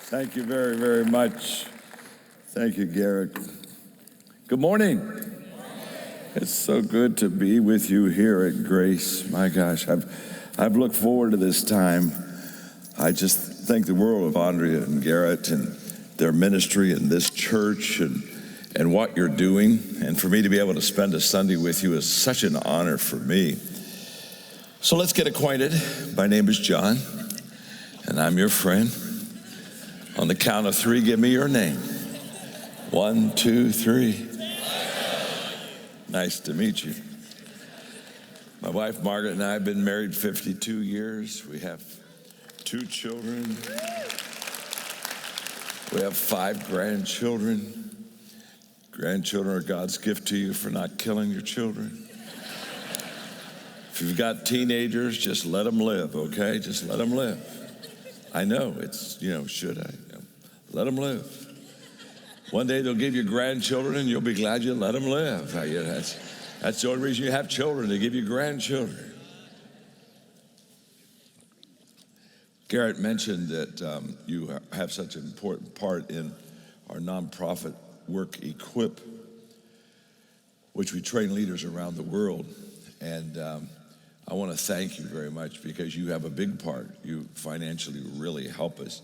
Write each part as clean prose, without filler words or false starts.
Thank you very, very much. Thank you, Garrett. Good morning. It's so good to be with you here at Grace. My gosh, I've looked forward to this time. I just thank the world of Andrea and Garrett and their ministry and this church and what you're doing. And for me to be able to spend a Sunday with you is such an honor for me. So let's get acquainted. My name is John, and I'm your friend. On the count of three, give me your name. 1, 2, 3. Nice to meet you. My wife, Margaret, and I have been married 52 years. We have 2 children. We have 5 grandchildren. Grandchildren are God's gift to you for not killing your children. If you've got teenagers, just let them live, okay? Just let them live. I know, it's, should I? Let them live. One day they'll give you grandchildren and you'll be glad you let them live. That's the only reason you have children, to give you grandchildren. Garrett mentioned that you have such an important part in our nonprofit work, Equip, which we train leaders around the world. And I want to thank you very much because you have a big part. You financially really help us.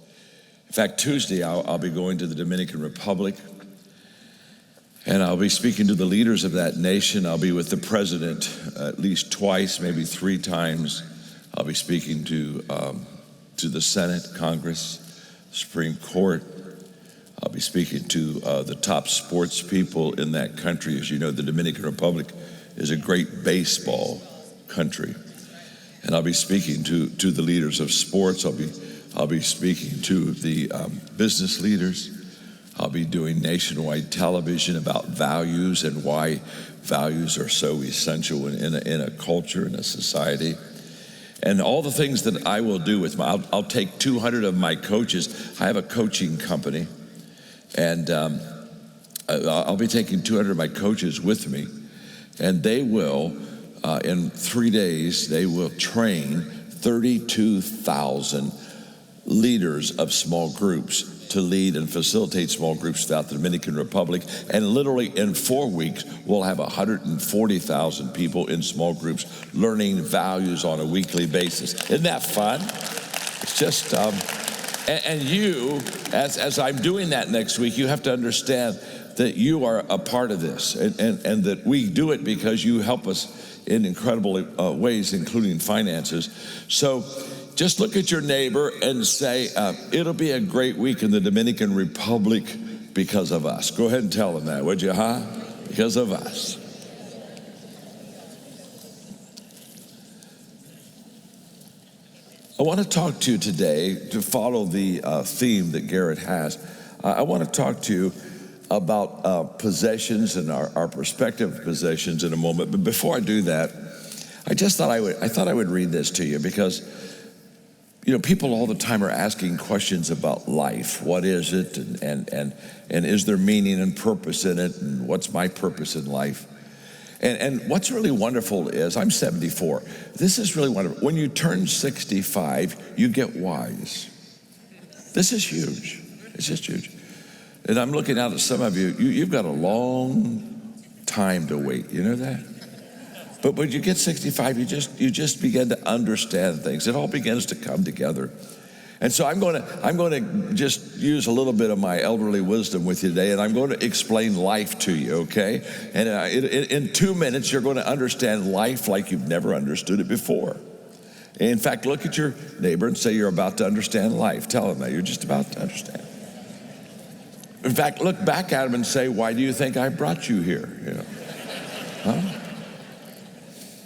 In fact, Tuesday I'll be going to the Dominican Republic, and I'll be speaking to the leaders of that nation. I'll be with the president at least twice, maybe 3 times. I'll be speaking to the Senate, Congress, Supreme Court. I'll be speaking to the top sports people in that country. As you know, the Dominican Republic is a great baseball country. And I'll be speaking to the leaders of sports. I'll be speaking to the business leaders. I'll be doing nationwide television about values and why values are so essential in a culture, in a society. And all the things that I will do with I'll take 200 of my coaches. I have a coaching company, and I'll be taking 200 of my coaches with me, and they will, in 3 days, they will train 32,000 leaders of small groups to lead and facilitate small groups throughout the Dominican Republic. And literally in 4 weeks, we'll have 140,000 people in small groups learning values on a weekly basis. Isn't that fun? It's just, and you, as I'm doing that next week, you have to understand that you are a part of this, and that we do it because you help us in incredible ways, including finances. So just look at your neighbor and say, it'll be a great week in the Dominican Republic because of us. Go ahead and tell them that, would you, huh? Because of us. I want to talk to you today, to follow the theme that Garrett has. I want to talk to you about possessions and our perspective of possessions in a moment. But before I do that, I thought I would read this to you because people all the time are asking questions about life. What is it? And is there meaning and purpose in it? And what's my purpose in life? And what's really wonderful is, I'm 74. This is really wonderful. When you turn 65, you get wise. This is huge. It's just huge. And I'm looking out at some of you, you've got a long time to wait. You know that? But when you get 65, you just begin to understand things. It all begins to come together. And so I'm going to just use a little bit of my elderly wisdom with you today, and I'm going to explain life to you, okay? And in 2 minutes, you're going to understand life like you've never understood it before. In fact, look at your neighbor and say you're about to understand life. Tell them that you're just about to understand. In fact, look back at him and say, why do you think I brought you here? Huh?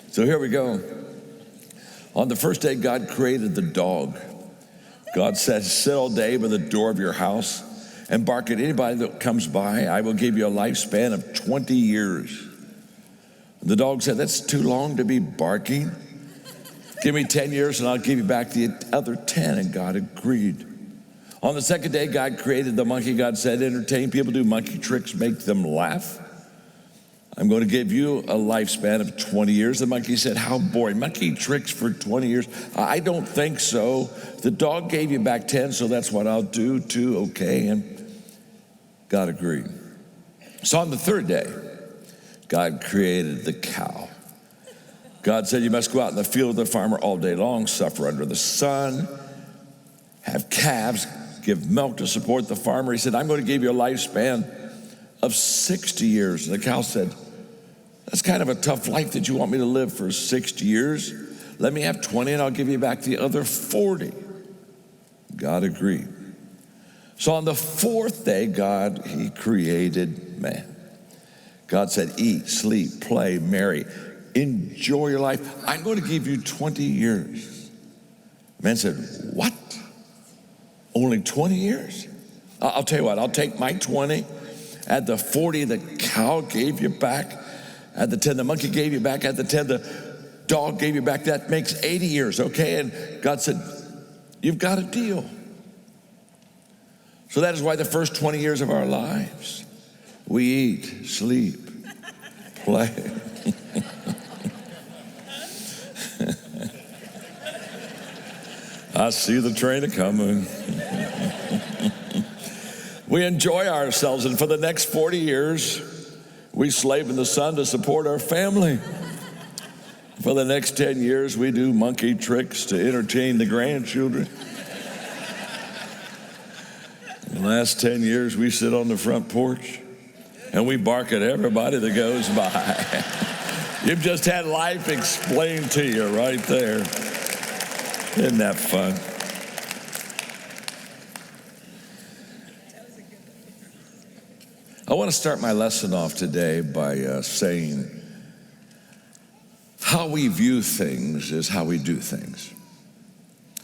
So here we go. On the first day, God created the dog. God said, sit all day by the door of your house and bark at anybody that comes by. I will give you a lifespan of 20 years. The dog said, that's too long to be barking. Give me 10 years and I'll give you back the other 10. And God agreed. On the second day, God created the monkey. God said, entertain people, do monkey tricks, make them laugh. I'm going to give you a lifespan of 20 years. The monkey said, how boring. Monkey tricks for 20 years? I don't think so. The dog gave you back 10, so that's what I'll do too. Okay, and God agreed. So on the third day, God created the cow. God said, you must go out in the field with the farmer all day long, suffer under the sun, have calves, give milk to support the farmer. He said, I'm going to give you a lifespan of 60 years. And the cow said, that's kind of a tough life that you want me to live for 60 years. Let me have 20 and I'll give you back the other 40. God agreed. So on the fourth day, he created man. God said, eat, sleep, play, marry, enjoy your life. I'm going to give you 20 years. Man said, what? Only 20 years? I'll tell you what, I'll take my 20. Add the 40 the cow gave you back. Add the 10 the monkey gave you back. Add the 10 the dog gave you back. That makes 80 years, okay? And God said, you've got a deal. So that is why the first 20 years of our lives, we eat, sleep, play. I see the train a-coming. We enjoy ourselves, and for the next 40 years, we slave in the sun to support our family. For the next 10 years, we do monkey tricks to entertain the grandchildren. The last 10 years, we sit on the front porch, and we bark at everybody that goes by. You've just had life explained to you right there. Isn't that fun? I want to start my lesson off today by saying how we view things is how we do things.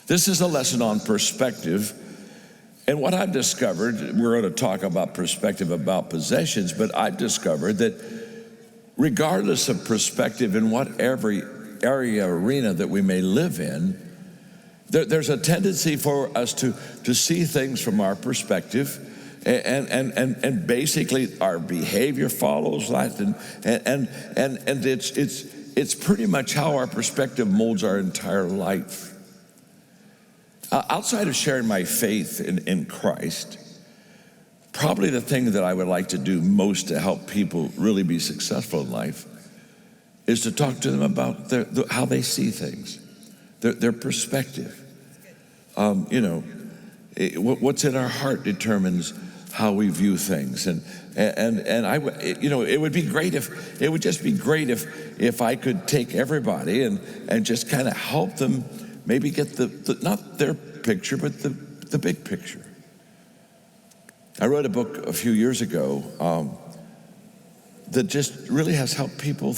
This is a lesson on perspective. And what I've discovered, we're going to talk about perspective about possessions, but I've discovered that regardless of perspective in whatever area, arena that we may live in, there's a tendency for us to see things from our perspective. And basically our behavior follows that, and it's pretty much how our perspective molds our entire life. Outside of sharing my faith in Christ, probably the thing that I would like to do most to help people really be successful in life is to talk to them about how they see things, their perspective. What's in our heart determines how we view things, and it would be great if I could take everybody and just kind of help them maybe get the not their picture but the big picture. I wrote a book a few years ago that just really has helped people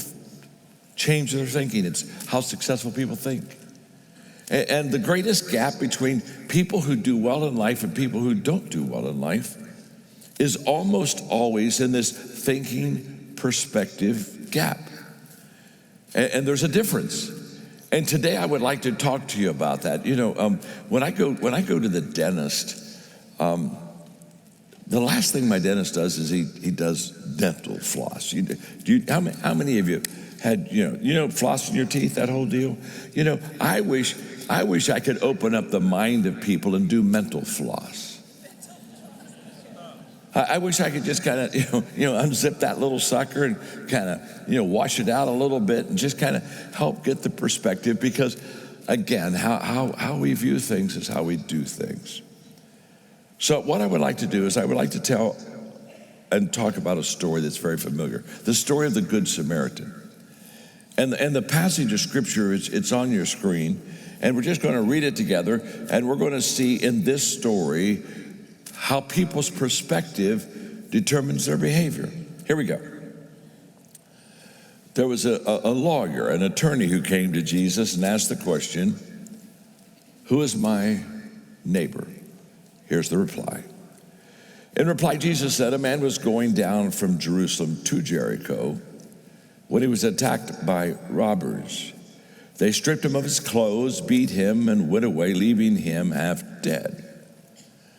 change their thinking. It's how successful people think. And the greatest gap between people who do well in life and people who don't do well in life is almost always in this thinking perspective gap. And there's a difference. And today I would like to talk to you about that. When I go to the dentist, the last thing my dentist does is he does dental floss. How many of you had flossing your teeth, that whole deal? I wish I could open up the mind of people and do mental floss. I wish I could just kind of, unzip that little sucker and kind of, wash it out a little bit and just kind of help get the perspective, because, again, how we view things is how we do things. So what I would like to do is I would like to tell and talk about a story that's very familiar, the story of the Good Samaritan. And the passage of Scripture, it's on your screen, and we're just going to read it together, and we're going to see in this story how people's perspective determines their behavior. Here we go. There was a lawyer, an attorney, who came to Jesus and asked the question, who is my neighbor? Here's the reply. In reply, Jesus said, a man was going down from Jerusalem to Jericho when he was attacked by robbers. They stripped him of his clothes, beat him, and went away, leaving him half dead.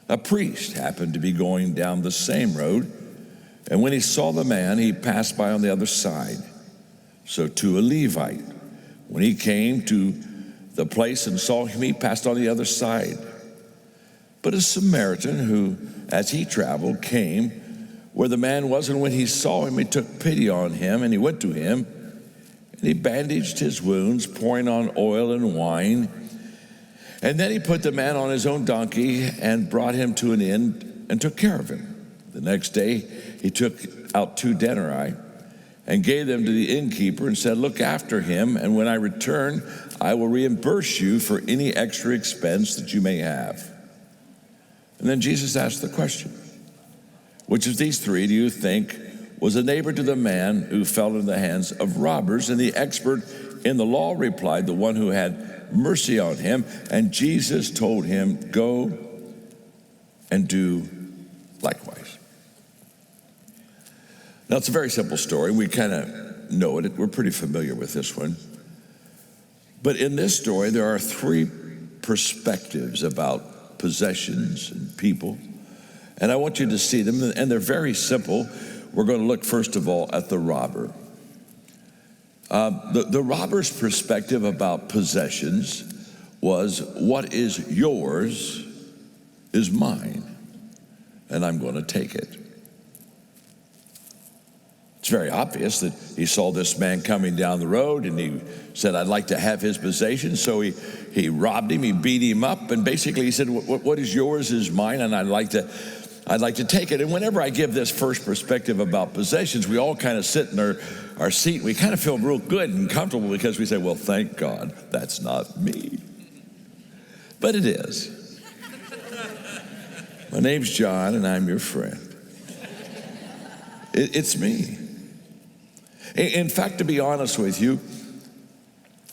A priest happened to be going down the same road, And when he saw the man, he passed by on the other side. So too a Levite, when he came to the place and saw him, he passed on the other side. But a Samaritan who, as he traveled, came where the man was, and when he saw him, he took pity on him, and he went to him, and he bandaged his wounds, pouring on oil and wine. And then he put the man on his own donkey and brought him to an inn and took care of him. The next day, he took out 2 denarii and gave them to the innkeeper and said, "Look after him, and when I return, I will reimburse you for any extra expense that you may have." And then Jesus asked the question, "Which of these 3 do you think was a neighbor to the man who fell into the hands of robbers?" And the expert in the law replied, "The one who had mercy on him." And Jesus told him, "Go and do likewise." Now, it's a very simple story. We kind of know it. We're pretty familiar with this one. But in this story, there are 3 perspectives about possessions and people. And I want you to see them, and they're very simple. We're going to look, first of all, at the robber. The robber's perspective about possessions was, what is yours is mine, and I'm going to take it. It's very obvious that he saw this man coming down the road, and he said, "I'd like to have his possessions." So he robbed him, he beat him up, and basically he said, what is yours is mine, and I'd like to take it. And whenever I give this first perspective about possessions, we all kind of sit in our seat. We kind of feel real good and comfortable because we say, well, thank God that's not me. But it is. My name's John, and I'm your friend. It's me. In fact, to be honest with you,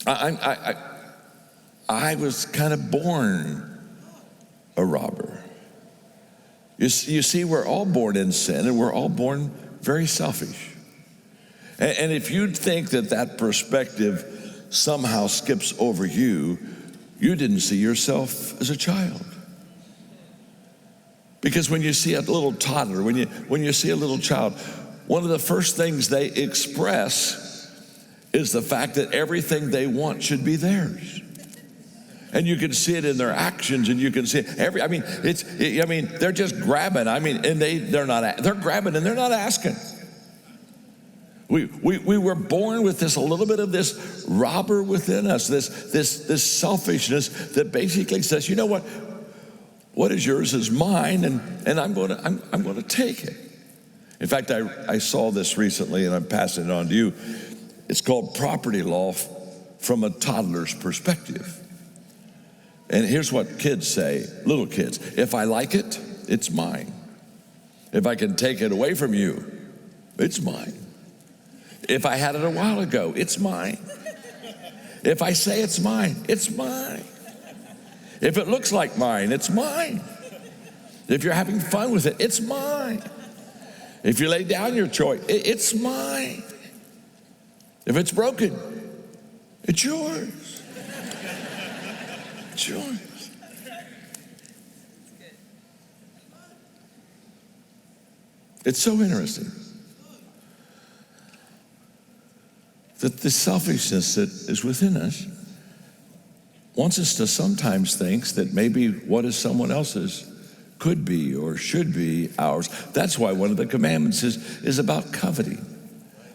I was kind of born a robber. You see, we're all born in sin, and we're all born very selfish. And if you think that perspective somehow skips over you, you didn't see yourself as a child. Because when you see a little toddler, when you see a little child, one of the first things they express is the fact that everything they want should be theirs. And you can see it in their actions, and you can see it they're just grabbing. And they're grabbing and they're not asking. We were born with a little bit of this robber within us, this selfishness that basically says, you know what is yours is mine, and I'm going to take it. In fact, I saw this recently, and I'm passing it on to you. It's called property law from a toddler's perspective. And here's what kids say, little kids: if I like it, it's mine. If I can take it away from you, it's mine. If I had it a while ago, it's mine. If I say it's mine, it's mine. If it looks like mine, it's mine. If you're having fun with it, it's mine. If you lay down your toy, it's mine. If it's broken, it's yours. It's yours. It's so interesting that the selfishness that is within us wants us to sometimes think that maybe what is someone else's could be or should be ours. That's why one of the commandments is about coveting,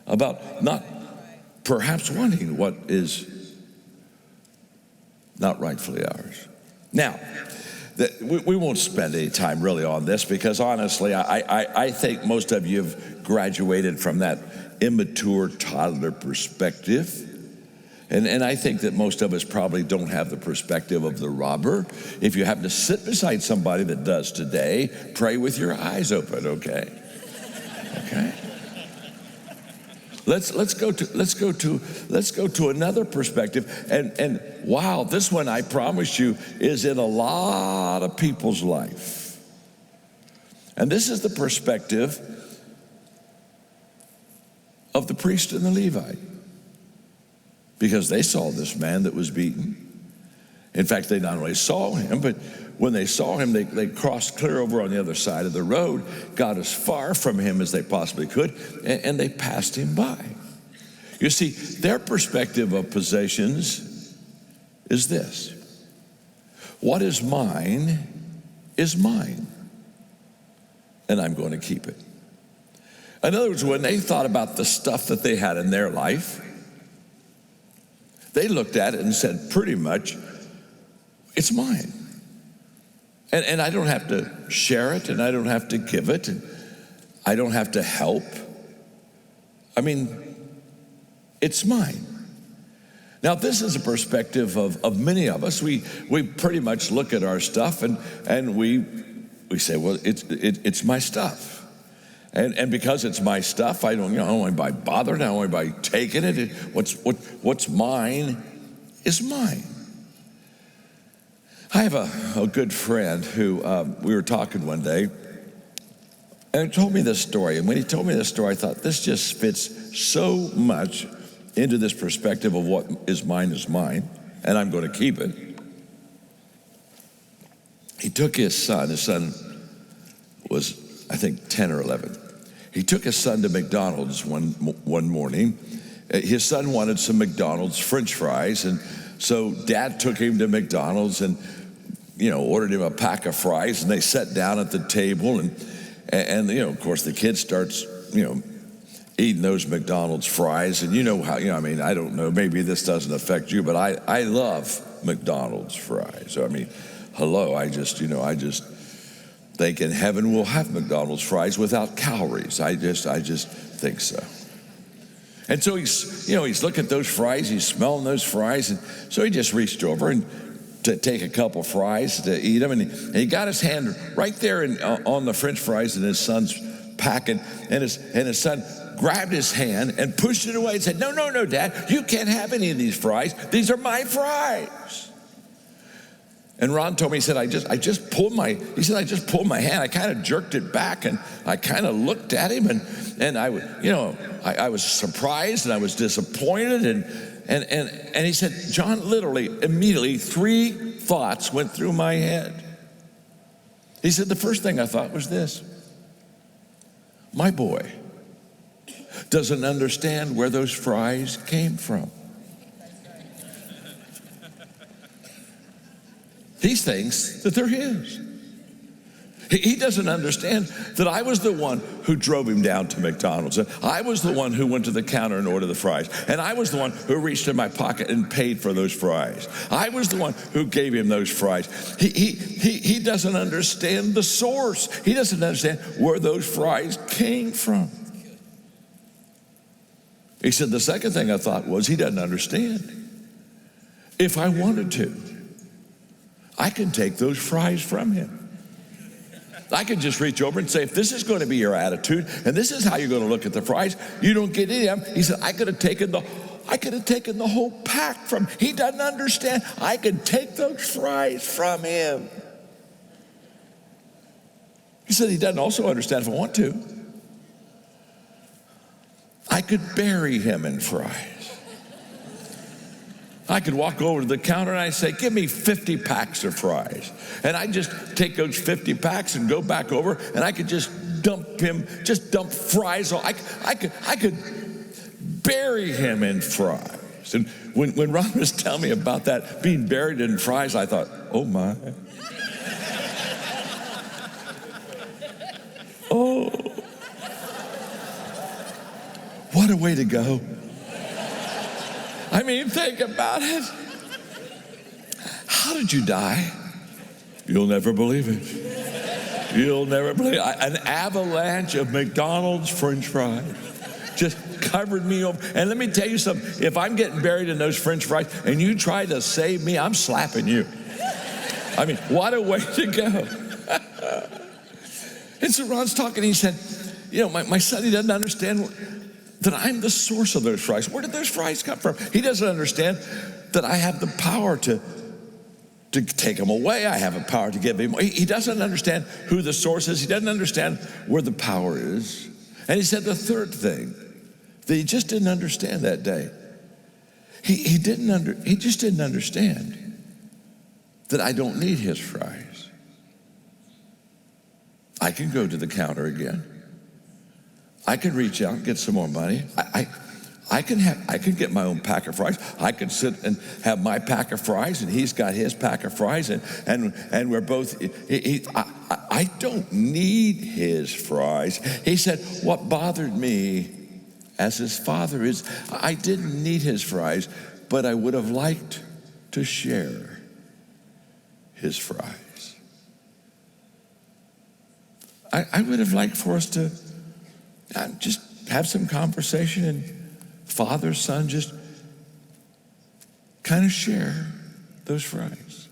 about not perhaps wanting what is not rightfully ours. Now, we won't spend any time really on this, because honestly, I think most of you have graduated from that immature toddler perspective. And I think that most of us probably don't have the perspective of the robber. If you happen to sit beside somebody that does today, pray with your eyes open, okay? Okay? Let's go to another perspective. And wow, this one, I promise you, is in a lot of people's life. And this is the perspective of the priest and the Levite. Because they saw this man that was beaten. In fact, they not only saw him, but when they saw him, they crossed clear over on the other side of the road, got as far from him as they possibly could, and they passed him by. You see, their perspective of possessions is this: what is mine, and I'm going to keep it. In other words, when they thought about the stuff that they had in their life, they looked at it and said, pretty much, it's mine. And I don't have to share it, and I don't have to give it, and I don't have to help. I mean, it's mine. Now, this is a perspective of many of us. We pretty much look at our stuff and we say, well, it's my stuff. And because it's my stuff, I don't want to be bothered. I don't want to be taking it. What's mine is mine. I have a good friend who we were talking one day, and he told me this story. And when he told me this story, I thought, this just fits so much into this perspective of what is mine, and I'm going to keep it. He took his son was, I think, 10 or 11. He took his son to McDonald's one morning. His son wanted some McDonald's French fries, and so Dad took him to McDonald's and ordered him a pack of fries, and they sat down at the table, and of course the kid starts eating those McDonald's fries, and how I don't know, maybe this doesn't affect you, but I love McDonald's fries. So hello, I just think in heaven we'll have McDonald's fries without calories. I just think so. And so he's looking at those fries, he's smelling those fries, and so he just reached over and to take a couple fries to eat them, and he got his hand right there on the French fries in his son's packing, and his son grabbed his hand and pushed it away and said, no, Dad, you can't have any of these fries. These are my fries. And Ron told me, he said, I just pulled my hand. I kind of jerked it back, and I kind of looked at him, and I was surprised, and I was disappointed, and he said, John, literally, immediately, 3 thoughts went through my head. He said, the first thing I thought was this: my boy doesn't understand where those fries came from. He thinks that they're his. He doesn't understand that I was the one who drove him down to McDonald's. I was the one who went to the counter and ordered the fries. And I was the one who reached in my pocket and paid for those fries. I was the one who gave him those fries. He doesn't understand the source. He doesn't understand where those fries came from. He said, the second thing I thought was, he doesn't understand. If I wanted to, I can take those fries from him. I could just reach over and say, if this is going to be your attitude, and this is how you're going to look at the fries, you don't get any of them. He said, I could have taken the whole pack from him. He doesn't understand. I could take those fries from him. He said he doesn't also understand if I want to. I could bury him in fries. I could walk over to the counter and I say, give me 50 packs of fries. And I just take those 50 packs and go back over, and I could just dump fries. I could bury him in fries. And when Ron was telling me about that, being buried in fries, I thought, oh my. Oh. What a way to go. I mean, think about it. How did you die? You'll never believe it. You'll never believe it. An avalanche of McDonald's French fries just covered me over. And let me tell you something. If I'm getting buried in those French fries and you try to save me, I'm slapping you. I mean, what a way to go. And so Ron's talking, he said, my son, he doesn't understand that I'm the source of those fries. Where did those fries come from? He doesn't understand that I have the power to take them away. I have a power to give him. He doesn't understand who the source is. He doesn't understand where the power is. And he said the third thing that he just didn't understand that day. He just didn't understand that I don't need his fries. I can go to the counter again. I can reach out and get some more money. I can get my own pack of fries. I can sit and have my pack of fries, and he's got his pack of fries, and we're both. I don't need his fries. He said, what bothered me as his father is I didn't need his fries, but I would have liked to share his fries. I would have liked for us to just have some conversation and father, son, just kind of share those fries.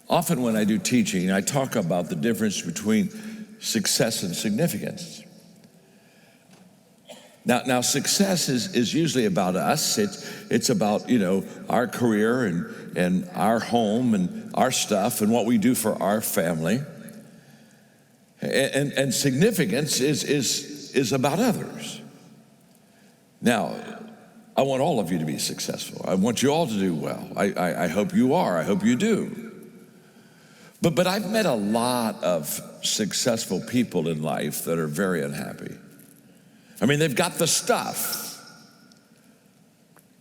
Often when I do teaching, I talk about the difference between success and significance. Now success is usually about us. It's about, our career and our home and our stuff and what we do for our family. And significance is about others. Now, I want all of you to be successful. I want you all to do well. I hope you are. I hope you do. But I've met a lot of successful people in life that are very unhappy. I mean, they've got the stuff,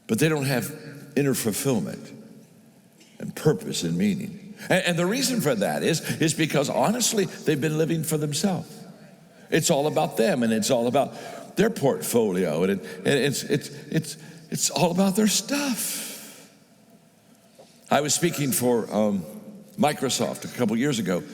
but they don't have inner fulfillment and purpose and meaning. And the reason for that is because, honestly, they've been living for themselves. It's all about them, and it's all about their portfolio, and it's all about their stuff. I was speaking for Microsoft a couple years ago,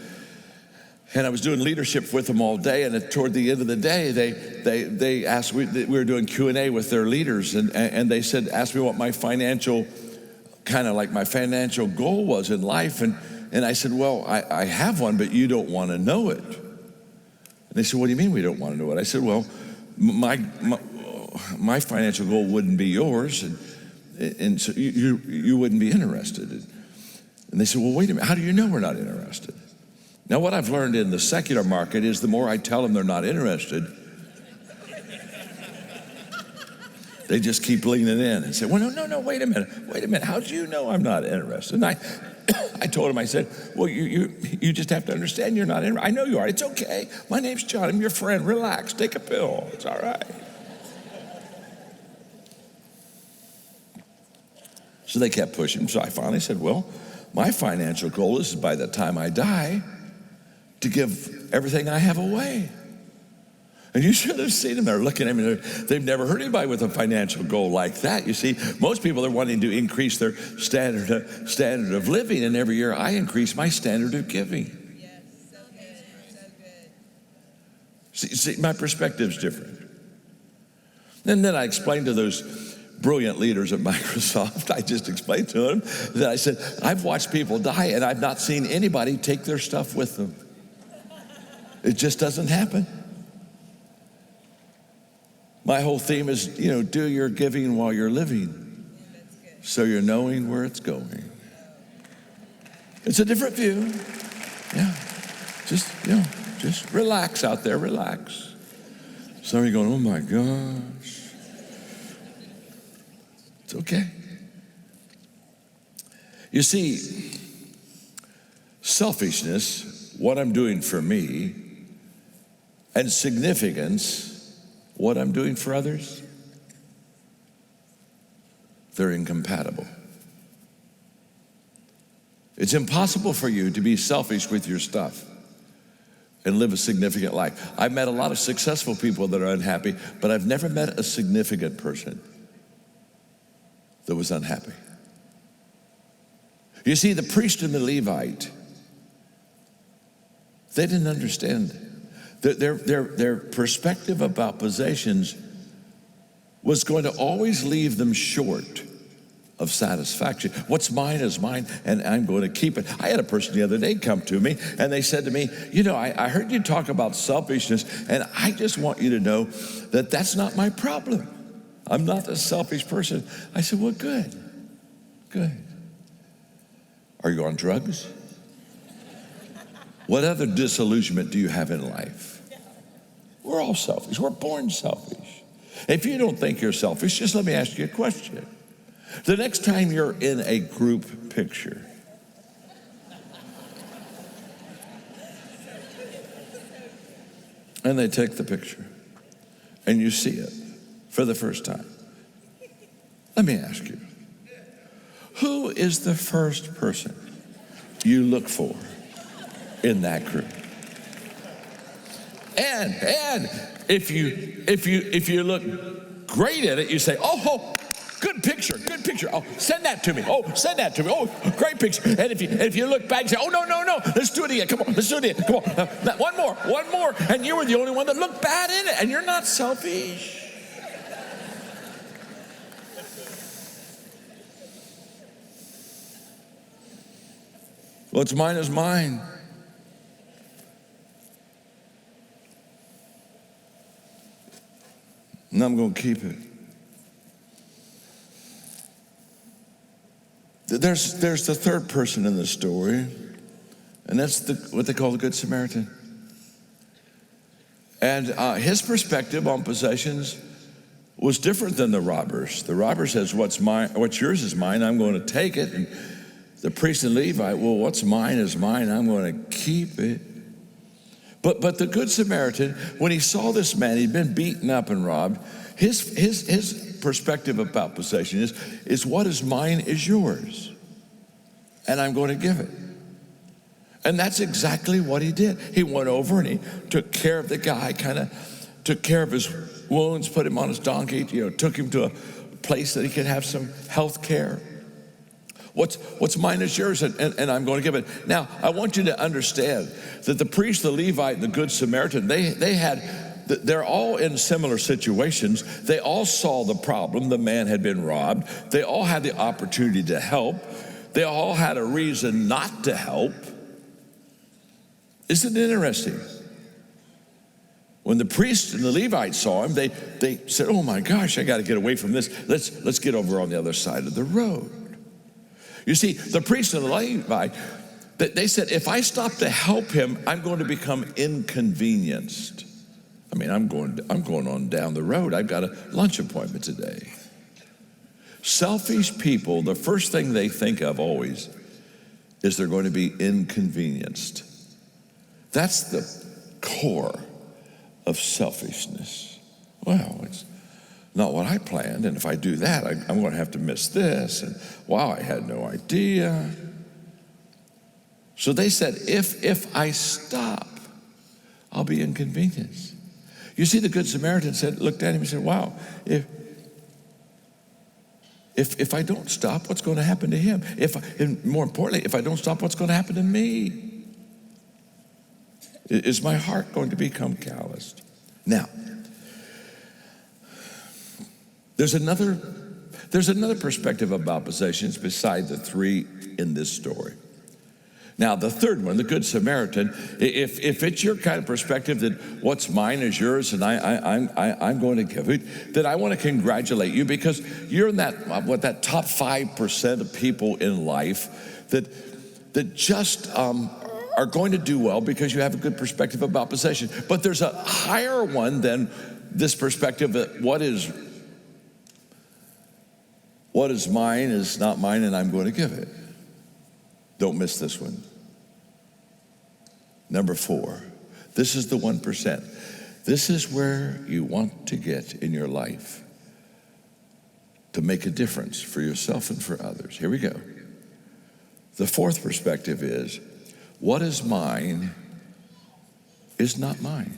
and I was doing leadership with them all day, and toward the end of the day, they asked, we were doing Q&A with their leaders, and they asked me what my financial goal was in life, and I said, well, I have one, but you don't want to know it. And they said, what do you mean we don't want to know it? I said, well, my financial goal wouldn't be yours, and so you wouldn't be interested. And they said, well, wait a minute, how do you know we're not interested? Now, what I've learned in the secular market is the more I tell them they're not interested, they just keep leaning in and say, well, no, wait a minute, how do you know I'm not interested? And I told him, I said, well, you just have to understand you're not interested. I know you are, it's okay. My name's John, I'm your friend, relax, take a pill, it's all right. So they kept pushing, so I finally said, well, my financial goal is by the time I die to give everything I have away. And you should have seen them. They're looking at me. They've never heard anybody with a financial goal like that. You see, most people are wanting to increase their standard of living, and every year I increase my standard of giving. Yes, so good, so good. See, my perspective's different. And then I explained to those brilliant leaders at Microsoft, I just explained to them that I said, I've watched people die, and I've not seen anybody take their stuff with them. It just doesn't happen. My whole theme is, do your giving while you're living, so you're knowing where it's going. It's a different view. Yeah. Just relax out there, relax. Some of you going, oh my gosh. It's okay. You see, selfishness, what I'm doing for me, and significance, what I'm doing for others, they're incompatible. It's impossible for you to be selfish with your stuff and live a significant life. I've met a lot of successful people that are unhappy, but I've never met a significant person that was unhappy. You see, the priest and the Levite, they didn't understand. Their perspective about possessions was going to always leave them short of satisfaction. What's mine is mine, and I'm going to keep it. I had a person the other day come to me, and they said to me, I heard you talk about selfishness, and I just want you to know that that's not my problem. I'm not a selfish person. I said, well, good. Are you on drugs? What other disillusionment do you have in life? We're all selfish. We're born selfish. If you don't think you're selfish, just let me ask you a question. The next time you're in a group picture, and they take the picture, and you see it for the first time. Let me ask you, who is the first person you look for in that group? And if you look great at it, you say, oh, good picture. Oh, send that to me. Oh, great picture. And if you look back and say, oh, no, let's do it again. Come on, let's do it again. Come on, one more. And you were the only one that looked bad in it, and you're not selfish. What's mine is mine. And I'm going to keep it. There's the third person in the story, and that's what they call the Good Samaritan. And his perspective on possessions was different than the robbers. The robber says, what's yours is mine, I'm going to take it. And the priest and Levite, well, what's mine is mine, I'm going to keep it. But the Good Samaritan, when he saw this man, he'd been beaten up and robbed, his perspective about possession is what is mine is yours, and I'm going to give it. And that's exactly what he did. He went over and he took care of the guy, kind of took care of his wounds, put him on his donkey, took him to a place that he could have some health care. What's mine is yours, and I'm going to give it. Now, I want you to understand that the priest, the Levite, and the Good Samaritan, they're all in similar situations. They all saw the problem. The man had been robbed. They all had the opportunity to help. They all had a reason not to help. Isn't it interesting? When the priest and the Levite saw him, they said, oh my gosh, I got to get away from this. Let's get over on the other side of the road. You see, the priest and the Levite, they said, if I stop to help him, I'm going to become inconvenienced. I mean, I'm going on down the road. I've got a lunch appointment today. Selfish people, the first thing they think of always is they're going to be inconvenienced. That's the core of selfishness. Well, it's not what I planned, and if I do that, I'm going to have to miss this, and wow, I had no idea. So they said, if I stop, I'll be inconvenienced. You see, the Good Samaritan looked at him and said, wow, if I don't stop, what's going to happen to him? And more importantly, if I don't stop, what's going to happen to me? Is my heart going to become calloused? Now, there's another perspective about possessions beside the three in this story. Now, the third one, the Good Samaritan, if it's your kind of perspective that what's mine is yours and I'm going to give it, then I want to congratulate you, because you're in that top 5% of people in life that just are going to do well because you have a good perspective about possession. But there's a higher one than this perspective that what is mine is not mine, and I'm going to give it. Don't miss this one. Number 4, this is the 1%. This is where you want to get in your life to make a difference for yourself and for others. Here we go. The fourth perspective is, what is mine is not mine.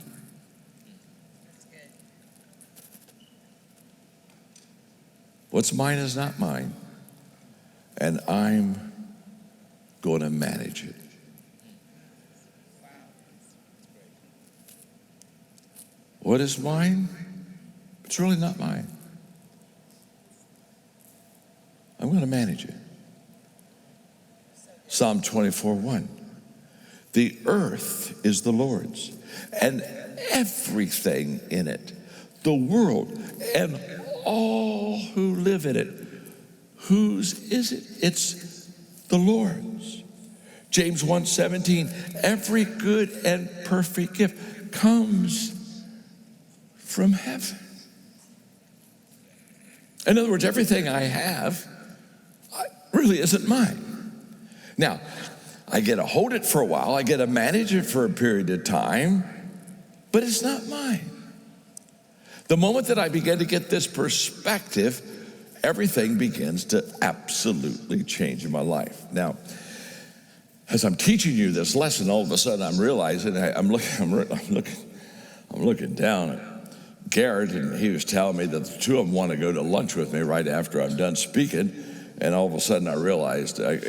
What's mine is not mine, and I'm going to manage it. What is mine? It's really not mine. I'm going to manage it. Psalm 24:1. The earth is the Lord's, and everything in it, the world, and all who live in it. Whose is it? It's the Lord's. James 1:17. Every good and perfect gift comes from heaven. In other words, everything I have really isn't mine. Now, I get to hold it for a while. I get to manage it for a period of time. but it's not mine. The moment that I begin to get this perspective, everything begins to absolutely change in my life. Now, as I'm teaching you this lesson, all of a sudden I'm realizing I'm looking down at Garrett, and he was telling me that the two of them want to go to lunch with me right after I'm done speaking. And all of a sudden I realized I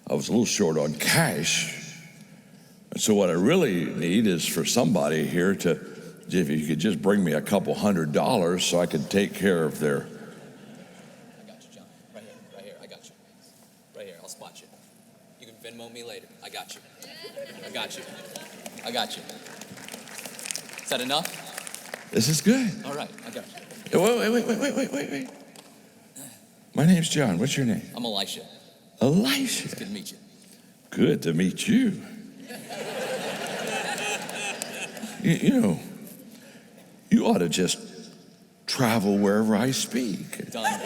was a little short on cash. And so what I really need is for somebody here to, if you could just bring me a couple $100 so I could take care of their. I got you, John. Right here, I got you. Right here, I'll spot you. You can Venmo me later. I got you. Is that enough? This is good. All right, I got you. Wait. My name's John. What's your name? I'm Elisha. Elisha. It's good to meet you. Good to meet you. You know, you ought to just travel wherever I speak. Done.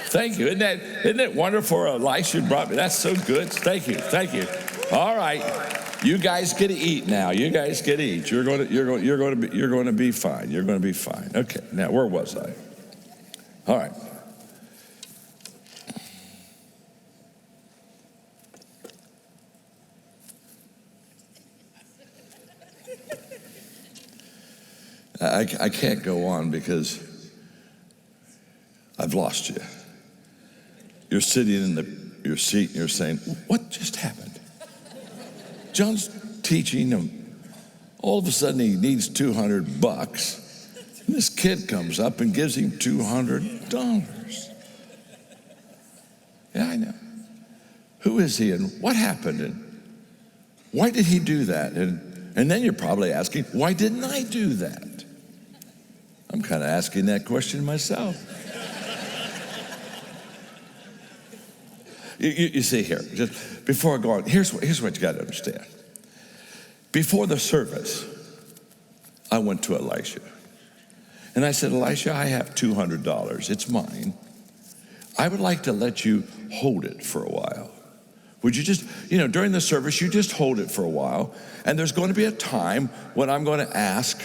Thank you. Isn't that wonderful? Elisha brought me. That's so good. Thank you. All right, you guys get to eat now. You guys get to eat. You're going to be fine. You're going to be fine. Okay. Now, where was I? All right. I can't go on because I've lost you. You're sitting in your seat and you're saying, what just happened? John's teaching him. All of a sudden he needs $200. And this kid comes up and gives him $200. Yeah, I know. Who is he and what happened and why did he do that? And then you're probably asking, why didn't I do that? I'm kind of asking that question myself. You see here, just before I go on, here's what you got to understand. Before the service, I went to Elisha. And I said, Elisha, I have $200. It's mine. I would like to let you hold it for a while. Would you just, during the service, you just hold it for a while. And there's going to be a time when I'm going to ask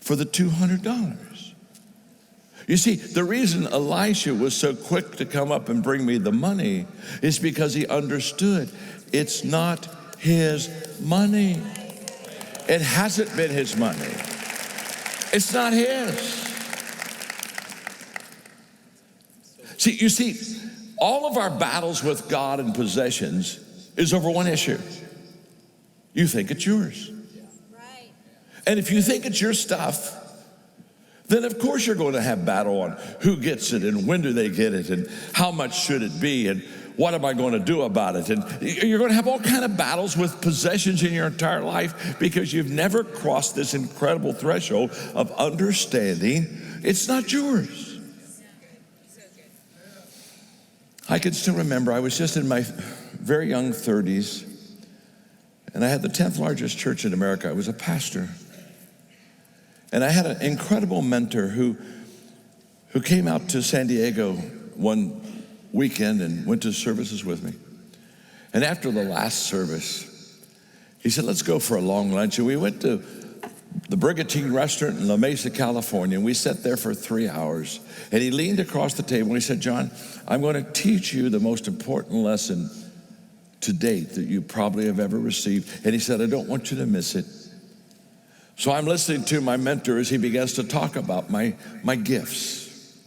for the $200. You see, the reason Elisha was so quick to come up and bring me the money is because he understood it's not his money. It hasn't been his money. It's not his. See, all of our battles with God and possessions is over one issue. You think it's yours. Right. And if you think it's your stuff, then of course you're going to have battle on who gets it and when do they get it and how much should it be and what am I going to do about it? And you're going to have all kind of battles with possessions in your entire life because you've never crossed this incredible threshold of understanding it's not yours. I can still remember I was just in my very young 30s and I had the 10th largest church in America. I was a pastor. And I had an incredible mentor who came out to San Diego one weekend and went to services with me. And after the last service, he said, let's go for a long lunch. And we went to the Brigantine restaurant in La Mesa, California, and we sat there for 3 hours. And he leaned across the table and he said, John, I'm going to teach you the most important lesson to date that you probably have ever received. And he said, I don't want you to miss it. So I'm listening to my mentor as he begins to talk about my gifts.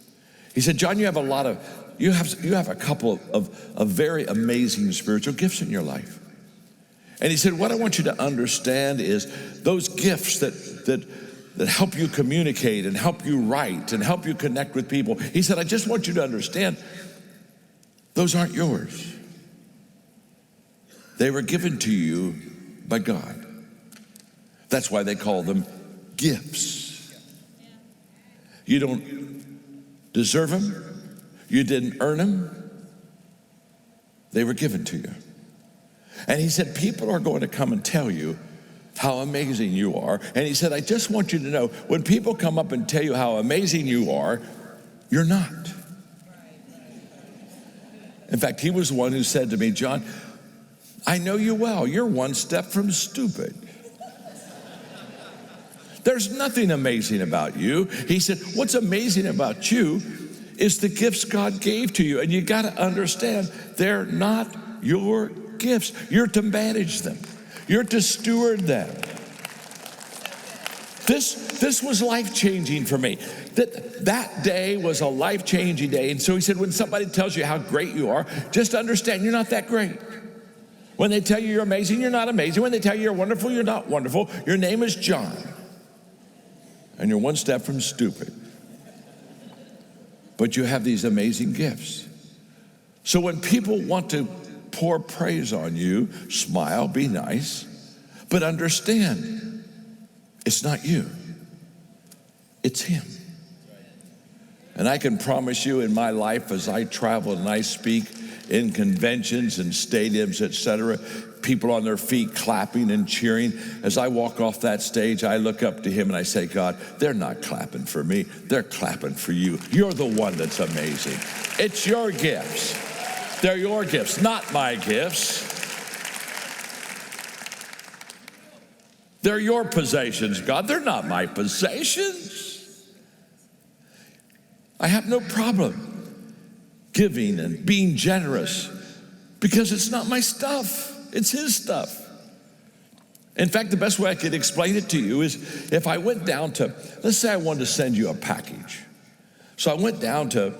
He said, John, you have a couple of very amazing spiritual gifts in your life. And he said, what I want you to understand is those gifts that help you communicate and help you write and help you connect with people. He said, I just want you to understand those aren't yours. They were given to you by God. That's why they call them gifts. You don't deserve them. You didn't earn them. They were given to you. And he said, people are going to come and tell you how amazing you are. And he said, I just want you to know, when people come up and tell you how amazing you are, you're not. In fact, he was the one who said to me, John, I know you well. You're one step from stupid. There's nothing amazing about you. He said, what's amazing about you is the gifts God gave to you. And you got to understand, they're not your gifts. You're to manage them. You're to steward them. This was life-changing for me. That day was a life-changing day. And so he said, when somebody tells you how great you are, just understand you're not that great. When they tell you you're amazing, you're not amazing. When they tell you you're wonderful, you're not wonderful. Your name is John. And you're one step from stupid. But you have these amazing gifts. So when people want to pour praise on you, smile, be nice, but understand, it's not you, it's him. And I can promise you in my life as I travel and I speak in conventions and stadiums, etc., people on their feet clapping and cheering. As I walk off that stage, I look up to him and I say, God, they're not clapping for me, they're clapping for you. You're the one that's amazing. It's your gifts. They're your gifts, not my gifts. They're your possessions, God. They're not my possessions. I have no problem giving and being generous because it's not my stuff. It's his stuff. In fact, the best way I could explain it to you is if I went down to, let's say I wanted to send you a package. So I went down to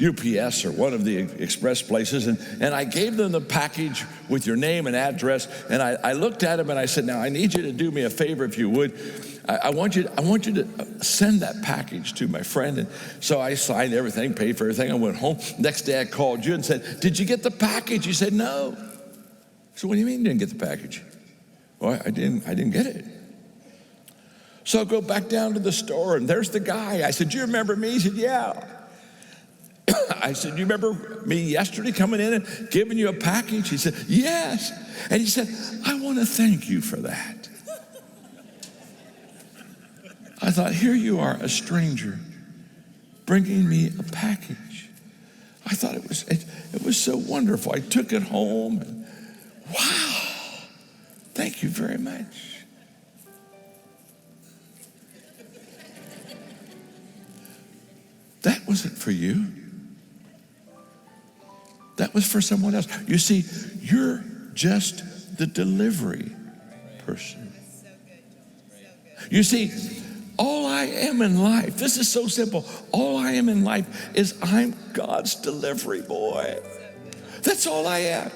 UPS or one of the express places, and I gave them the package with your name and address, and I looked at them and I said, now I need you to do me a favor if you would. I want you to send that package to my friend. And so I signed everything, paid for everything. I went home. Next day I called you and said, did you get the package? You said, no. So what do you mean you didn't get the package? Well, I didn't get it. So I go back down to the store and there's the guy. I said, do you remember me? He said, yeah. I said, you remember me yesterday coming in and giving you a package? He said, yes. And he said, I want to thank you for that. I thought, here you are, a stranger, bringing me a package. I thought it was so wonderful. I took it home, and wow, thank you very much. That wasn't for you. That was for someone else. You see, you're just the delivery person. You see, all I am in life, this is so simple, all I am in life is I'm God's delivery boy. That's all I am.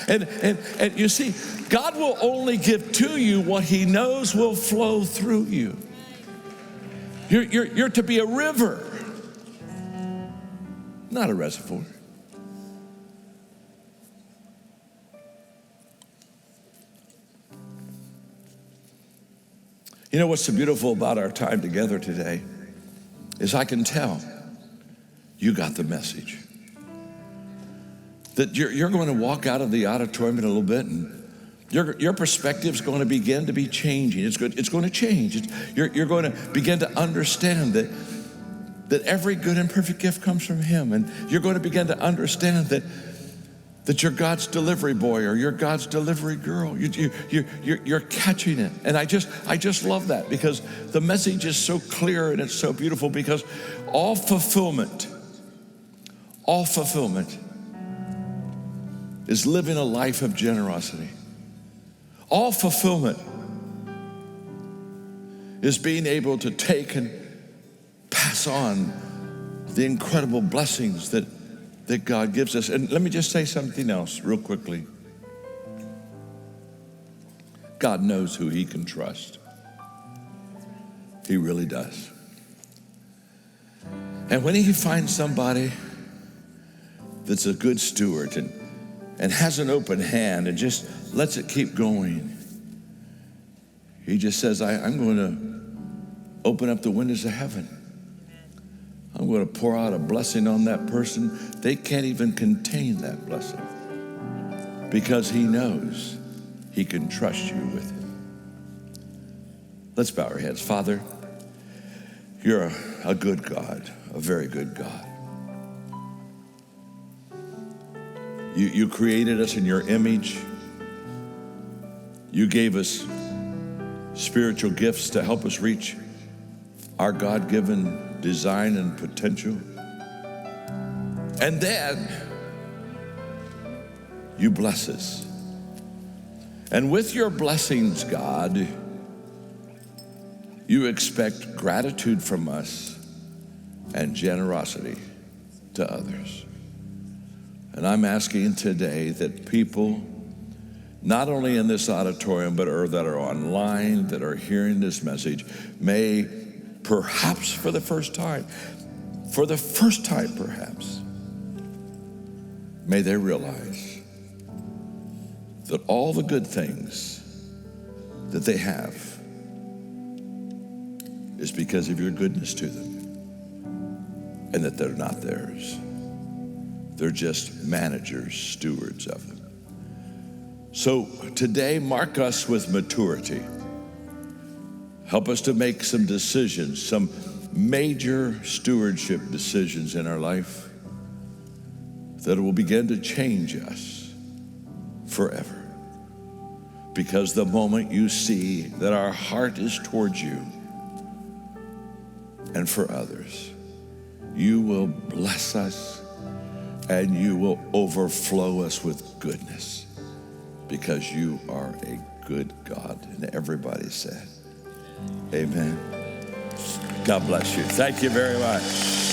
And you see, God will only give to you what he knows will flow through you. You're to be a river, not a reservoir. You know what's so beautiful about our time together today is I can tell you got the message. That you're going to walk out of the auditorium in a little bit and your perspective is going to begin to be changing. It's going to change. You're going to begin to understand that every good and perfect gift comes from him. And you're going to begin to understand that you're God's delivery boy or you're God's delivery girl. You're catching it. And I just love that because the message is so clear and it's so beautiful because all fulfillment is living a life of generosity. All fulfillment is being able to take and pass on the incredible blessings that God gives us. And let me just say something else real quickly. God knows who he can trust. He really does. And when he finds somebody that's a good steward and has an open hand and just lets it keep going, he just says, I'm going to open up the windows of heaven. I'm going to pour out a blessing on that person. They can't even contain that blessing because he knows he can trust you with it. Let's bow our heads. Father, you're a good God, a very good God. You created us in your image. You gave us spiritual gifts to help us reach our God-given design and potential. And then you bless us. And with your blessings, God, you expect gratitude from us and generosity to others. And I'm asking today that people, not only in this auditorium, but that are online, that are hearing this message, may perhaps for the first time perhaps, may they realize that all the good things that they have is because of your goodness to them, and that they're not theirs. They're just managers, stewards of them. So today, mark us with maturity. Help us to make some decisions, some major stewardship decisions in our life that will begin to change us forever. Because the moment you see that our heart is towards you and for others, you will bless us and you will overflow us with goodness, because you are a good God. And everybody said, amen. God bless you. Thank you very much.